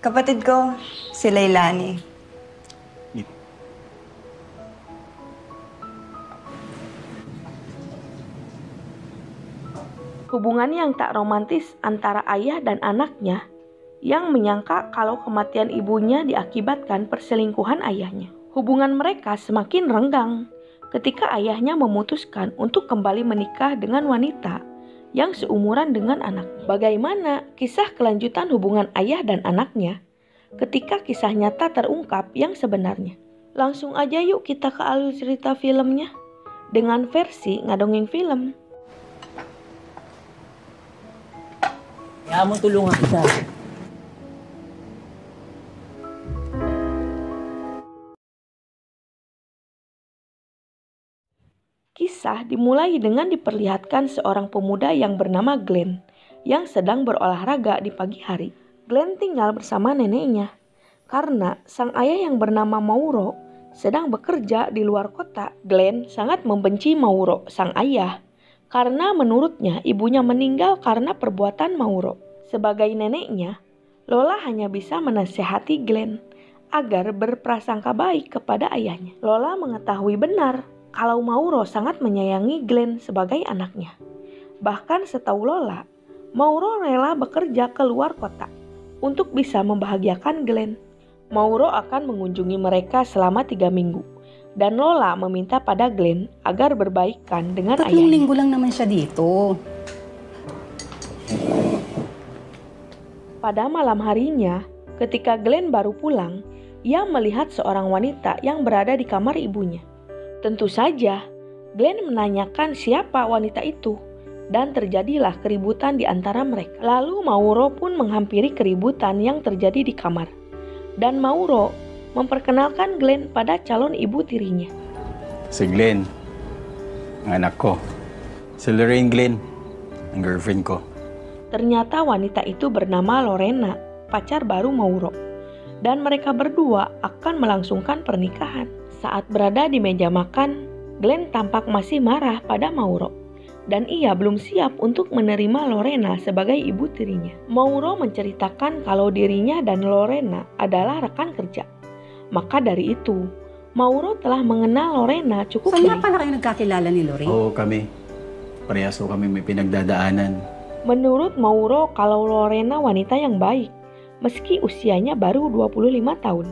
Kapatid ko, si Leilani. Hubungan yang tak romantis antara ayah dan anaknya yang menyangka kalau kematian ibunya diakibatkan perselingkuhan ayahnya. Hubungan mereka semakin renggang ketika ayahnya memutuskan untuk kembali menikah dengan wanita yang seumuran dengan anaknya. Bagaimana kisah kelanjutan hubungan ayah dan anaknya ketika kisah nyata terungkap yang sebenarnya? Langsung aja yuk kita ke alur cerita filmnya dengan versi Ngadongeng Film. Kaya mo tulungan kita. Kisah dimulai dengan diperlihatkan seorang pemuda yang bernama Glenn yang sedang berolahraga di pagi hari. Glenn tinggal bersama neneknya karena sang ayah yang bernama Mauro sedang bekerja di luar kota. Glenn sangat membenci Mauro, sang ayah, karena menurutnya ibunya meninggal karena perbuatan Mauro. Sebagai neneknya, Lola hanya bisa menasihati Glenn agar berprasangka baik kepada ayahnya. Lola mengetahui benar kalau Mauro sangat menyayangi Glenn sebagai anaknya. Bahkan setahu Lola, Mauro rela bekerja ke luar kota untuk bisa membahagiakan Glenn. Mauro akan mengunjungi mereka selama 3 minggu. Dan Lola meminta pada Glenn agar berbaikan dengan 3 ayahnya. linggo lang naman siya dito. Pada malam harinya, ketika Glenn baru pulang, ia melihat seorang wanita yang berada di kamar ibunya. Tentu saja, Glenn menanyakan siapa wanita itu, dan terjadilah keributan di antara mereka. Lalu Mauro pun menghampiri keributan yang terjadi di kamar. Dan Mauro memperkenalkan Glenn pada calon ibu tirinya. Si Glenn, ang anak ko. Si Lorraine Glenn, ang girlfriend ko. Ternyata wanita itu bernama Lorena, pacar baru Mauro. Dan mereka berdua akan melangsungkan pernikahan. Saat berada di meja makan, Glenn tampak masih marah pada Mauro. Dan ia belum siap untuk menerima Lorena sebagai ibu tirinya. Mauro menceritakan kalau dirinya dan Lorena adalah rekan kerja. Maka dari itu, Mauro telah mengenal Lorena cukup Saan nga baik. pala kayo nagkakilala ni Lorraine? Oo, kami. Parehas ko kami may pinagdadaanan. Menurut Mauro, kalau Lorena wanita yang baik, meski usianya baru 25 tahun.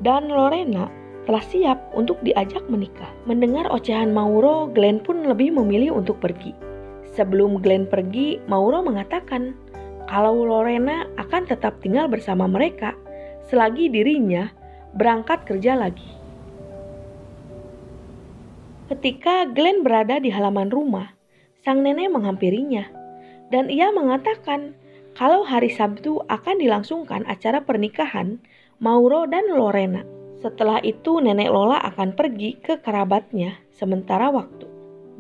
Dan Lorena telah siap untuk diajak menikah. Mendengar ocehan Mauro, Glenn pun lebih memilih untuk pergi. Sebelum Glenn pergi, Mauro mengatakan kalau Lorena akan tetap tinggal bersama mereka selagi dirinya berangkat kerja lagi. Ketika Glenn berada di halaman rumah, sang nenek menghampirinya dan ia mengatakan kalau hari Sabtu akan dilangsungkan acara pernikahan Mauro dan Lorena. Setelah itu nenek Lola akan pergi ke kerabatnya sementara waktu.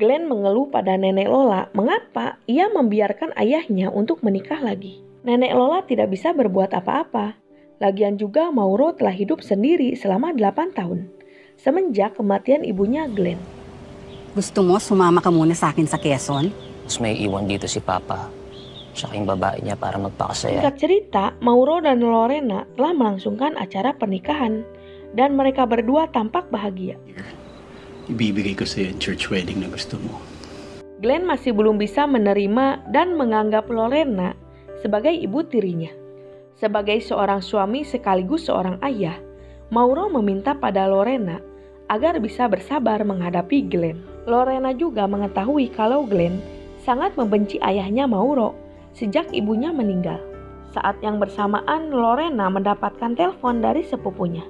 Glenn mengeluh pada nenek Lola mengapa ia membiarkan ayahnya untuk menikah lagi. Nenek Lola tidak bisa berbuat apa-apa. Lagian juga Mauro telah hidup sendiri selama 8 tahun semenjak kematian ibunya Glenn. Gusto mo sumama ka muna sa akin sa Quezon? Mas may iwan dito si Papa. Siya yung babae niya para magpakasaya. Singkat cerita, Mauro dan Lorena telah melangsungkan acara pernikahan dan mereka berdua tampak bahagia. Ibibigay ko sa'yo yung church wedding na gusto mo. Glenn masih belum bisa menerima dan menganggap Lorena sebagai ibu tirinya. Sebagai seorang suami sekaligus seorang ayah, Mauro meminta pada Lorena agar bisa bersabar menghadapi Glenn. Lorena juga mengetahui kalau Glenn sangat membenci ayahnya Mauro sejak ibunya meninggal. Saat yang bersamaan, Lorena mendapatkan telepon dari sepupunya.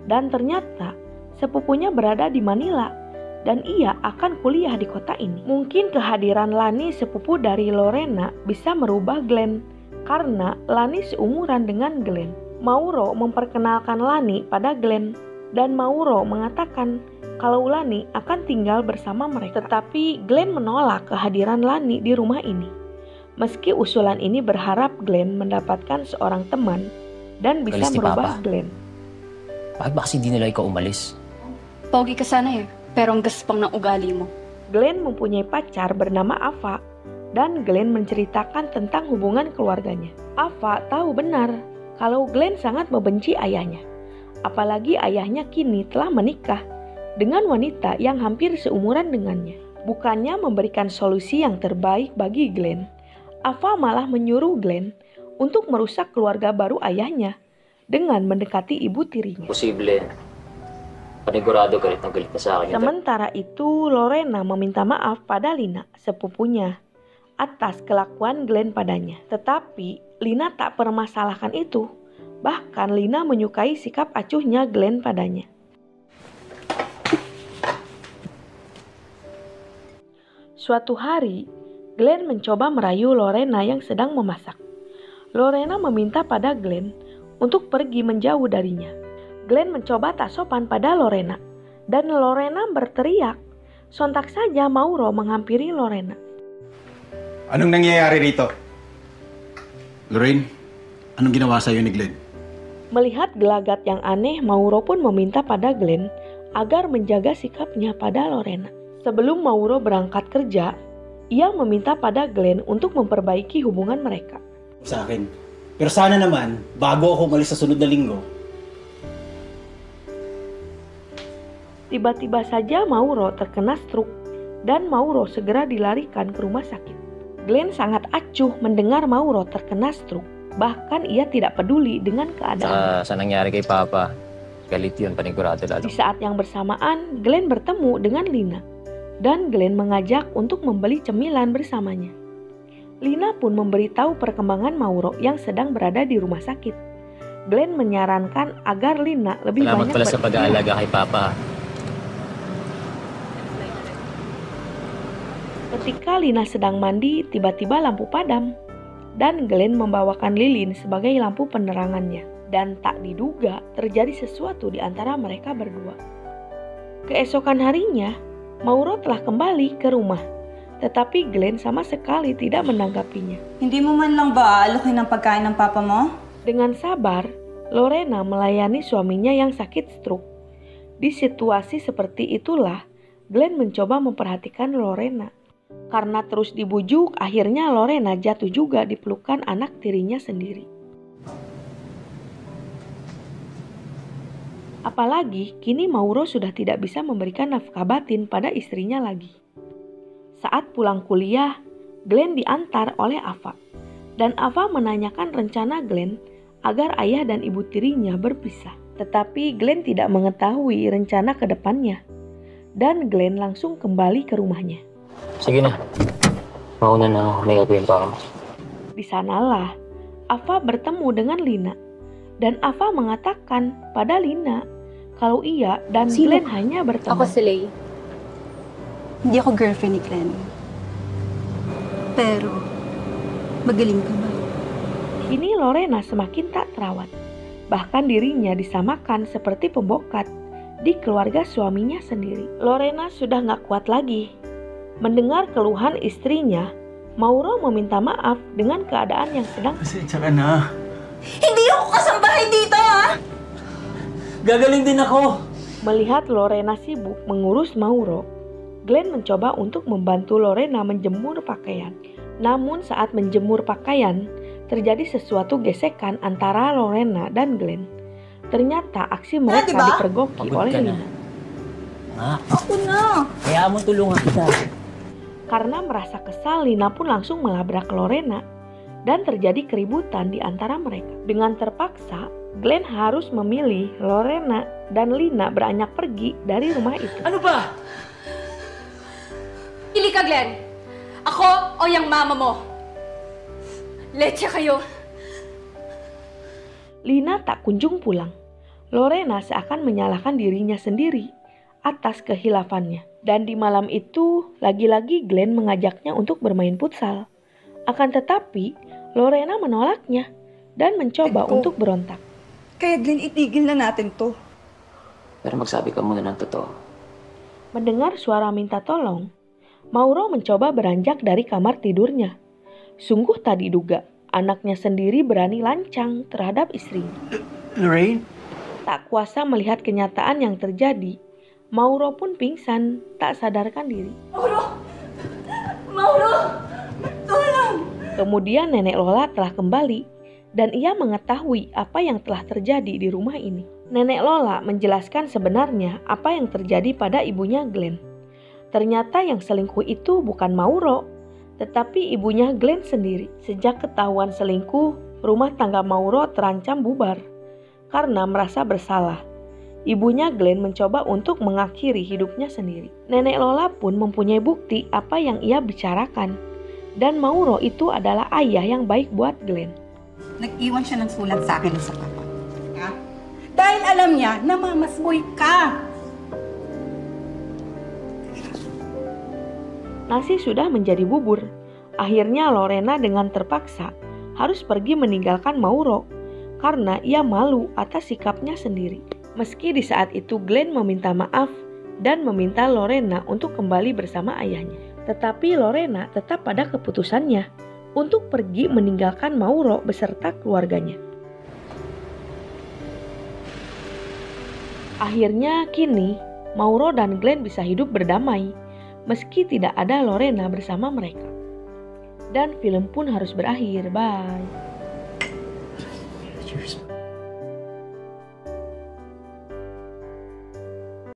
Dan ternyata sepupunya berada di Manila dan ia akan kuliah di kota ini. Mungkin kehadiran Lani sepupu dari Lorena bisa merubah Glenn karena Lani seumuran dengan Glenn. Mauro memperkenalkan Lani pada Glenn dan Mauro mengatakan kalau Lani akan tinggal bersama mereka. Tetapi Glenn menolak kehadiran Lani di rumah ini. Meski usulan ini berharap Glenn mendapatkan seorang teman dan bisa Galis ni merubah Papa. Glenn. Bakit ba kasi di nila ikaw umalis? Pogi ka sana eh, pero ang gaspang ng ugali mo. Glenn mempunyai pacar bernama Ava dan Glenn menceritakan tentang hubungan keluarganya. Ava tahu benar kalau Glenn sangat membenci ayahnya. Apalagi ayahnya kini telah menikah dengan wanita yang hampir seumuran dengannya. Bukannya memberikan solusi yang terbaik bagi Glenn, Ava malah menyuruh Glenn untuk merusak keluarga baru ayahnya dengan mendekati ibu tirinya. Posible, panigurado galit na galit na sa akin. Sementara itu, Lorena meminta maaf pada Lina, sepupunya, atas kelakuan Glenn padanya. Tetapi Lina tak permasalahkan itu. Bahkan Lina menyukai sikap acuhnya Glenn padanya. Suatu hari, Glenn mencoba merayu Lorena yang sedang memasak. Lorena meminta pada Glenn untuk pergi menjauh darinya. Glenn mencoba tak sopan pada Lorena, dan Lorena berteriak. Sontak saja Mauro menghampiri Lorena. Anong nangyayari rito? Lorraine, anong ginawa sa'yo ni Glenn? Melihat gelagat yang aneh, Mauro pun meminta pada Glenn agar menjaga sikapnya pada Lorena. Sebelum Mauro berangkat kerja, ia meminta pada Glenn untuk memperbaiki hubungan mereka. Sa akin. Pero sana naman, bago ako umalis sa sunod na linggo, Tiba-tiba saja Mauro terkena stroke dan Mauro segera dilarikan ke rumah sakit. Glenn sangat acuh mendengar Mauro terkena stroke. Bahkan ia tidak peduli dengan keadaan. Sa nangyari kay Papa, galit yun, panigurado lalo. Di saat yang bersamaan, Glenn bertemu dengan Lina. Dan Glenn mengajak untuk membeli cemilan bersamanya. Lina pun memberitahu perkembangan Mauro yang sedang berada di rumah sakit. Glenn menyarankan agar Lina lebih Salamat banyak pala sa beristirahat. pag-aalaga kay Papa. Ketika Lina sedang mandi, tiba-tiba lampu padam. Dan Glenn membawakan lilin sebagai lampu penerangannya. Dan tak diduga terjadi sesuatu di antara mereka berdua. Keesokan harinya, Mauro telah kembali ke rumah. Tetapi Glenn sama sekali tidak menanggapinya. Hindi mo man lang ba aalokin ang pagkain ng papa mo? Dengan sabar, Lorena melayani suaminya yang sakit stroke. Di situasi seperti itulah, Glenn mencoba memperhatikan Lorena. Karena terus dibujuk, akhirnya Lorena jatuh juga di pelukan anak tirinya sendiri. Apalagi kini Mauro sudah tidak bisa memberikan nafkah batin pada istrinya lagi. Saat pulang kuliah, Glenn diantar oleh Ava. Dan Ava menanyakan rencana Glenn agar ayah dan ibu tirinya berpisah. Tetapi Glenn tidak mengetahui rencana ke depannya. Dan Glenn langsung kembali ke rumahnya. Sige na, mauna na ako, may gagawin pa ako. Di sanalah Ava bertemu dengan Lina. Dan Ava mengatakan pada Lina kalau ia dan Sino? Glenn hanya berteman. Ako si Lay. Hindi ako girlfriend ni Glenn. Pero, magaling ka ba? Kini Lorena semakin tak terawat. Bahkan dirinya disamakan seperti pembokat di keluarga suaminya sendiri. Lorena sudah gak kuat lagi. Mendengar keluhan istrinya, Mauro meminta maaf dengan keadaan yang sedang. pasensya ka na. Hindi ako kasambahay dito, ha? Gagaling din ako. Melihat Lorena sibuk mengurus Mauro, Glenn mencoba untuk membantu Lorena menjemur pakaian. Namun saat menjemur pakaian, terjadi sesuatu gesekan antara Lorena dan Glenn. Ternyata aksi mereka diba? dipergoki Pagod oleh ka na. Lina. Nga, Ako na. kaya mo tulungan kita. Karena merasa kesal, Lina pun langsung melabrak Lorena. Dan terjadi keributan di antara mereka. Dengan terpaksa, Glenn harus memilih Lorena dan Lina beranjak pergi dari rumah itu. Ano ba? Pili ka, Glenn. Ako o yung mama mo? Leche kayo. Lina tak kunjung pulang. Lorena seakan menyalahkan dirinya sendiri atas kehilafannya. Dan di malam itu, lagi-lagi Glenn mengajaknya untuk bermain futsal. Akan tetapi, Lorena menolaknya dan mencoba Eko. untuk berontak. Kaya Glenn, itigil na natin to. Pero magsabi ka muna ng totoo. Mendengar suara minta tolong, Mauro mencoba beranjak dari kamar tidurnya. Sungguh tak diduga, anaknya sendiri berani lancang terhadap istrinya. Lorraine? Tak kuasa melihat kenyataan yang terjadi, Mauro pun pingsan, tak sadarkan diri. Mauro! Tulong! Kemudian nenek Lola telah kembali dan ia mengetahui apa yang telah terjadi di rumah ini. Nenek Lola menjelaskan sebenarnya apa yang terjadi pada ibunya Glenn. Ternyata yang selingkuh itu bukan Mauro, tetapi ibunya Glenn sendiri. Sejak ketahuan selingkuh, rumah tangga Mauro terancam bubar karena merasa bersalah. Ibunya Glenn mencoba untuk mengakhiri hidupnya sendiri. Nenek Lola pun mempunyai bukti apa yang ia bicarakan. Dan Mauro itu adalah ayah yang baik buat Glenn. Nag-iwan siya ng sulat sa akin sa papa. Ha? Dahil alam niya na mamasboy ka. Nasi sudah menjadi bubur. Akhirnya Lorena dengan terpaksa harus pergi meninggalkan Mauro karena ia malu atas sikapnya sendiri. Meski di saat itu Glenn meminta maaf dan meminta Lorena untuk kembali bersama ayahnya. Tetapi Lorena tetap pada keputusannya untuk pergi meninggalkan Mauro beserta keluarganya. Akhirnya kini Mauro dan Glenn bisa hidup berdamai meski tidak ada Lorena bersama mereka. Dan film pun harus berakhir. Bye. Cheers.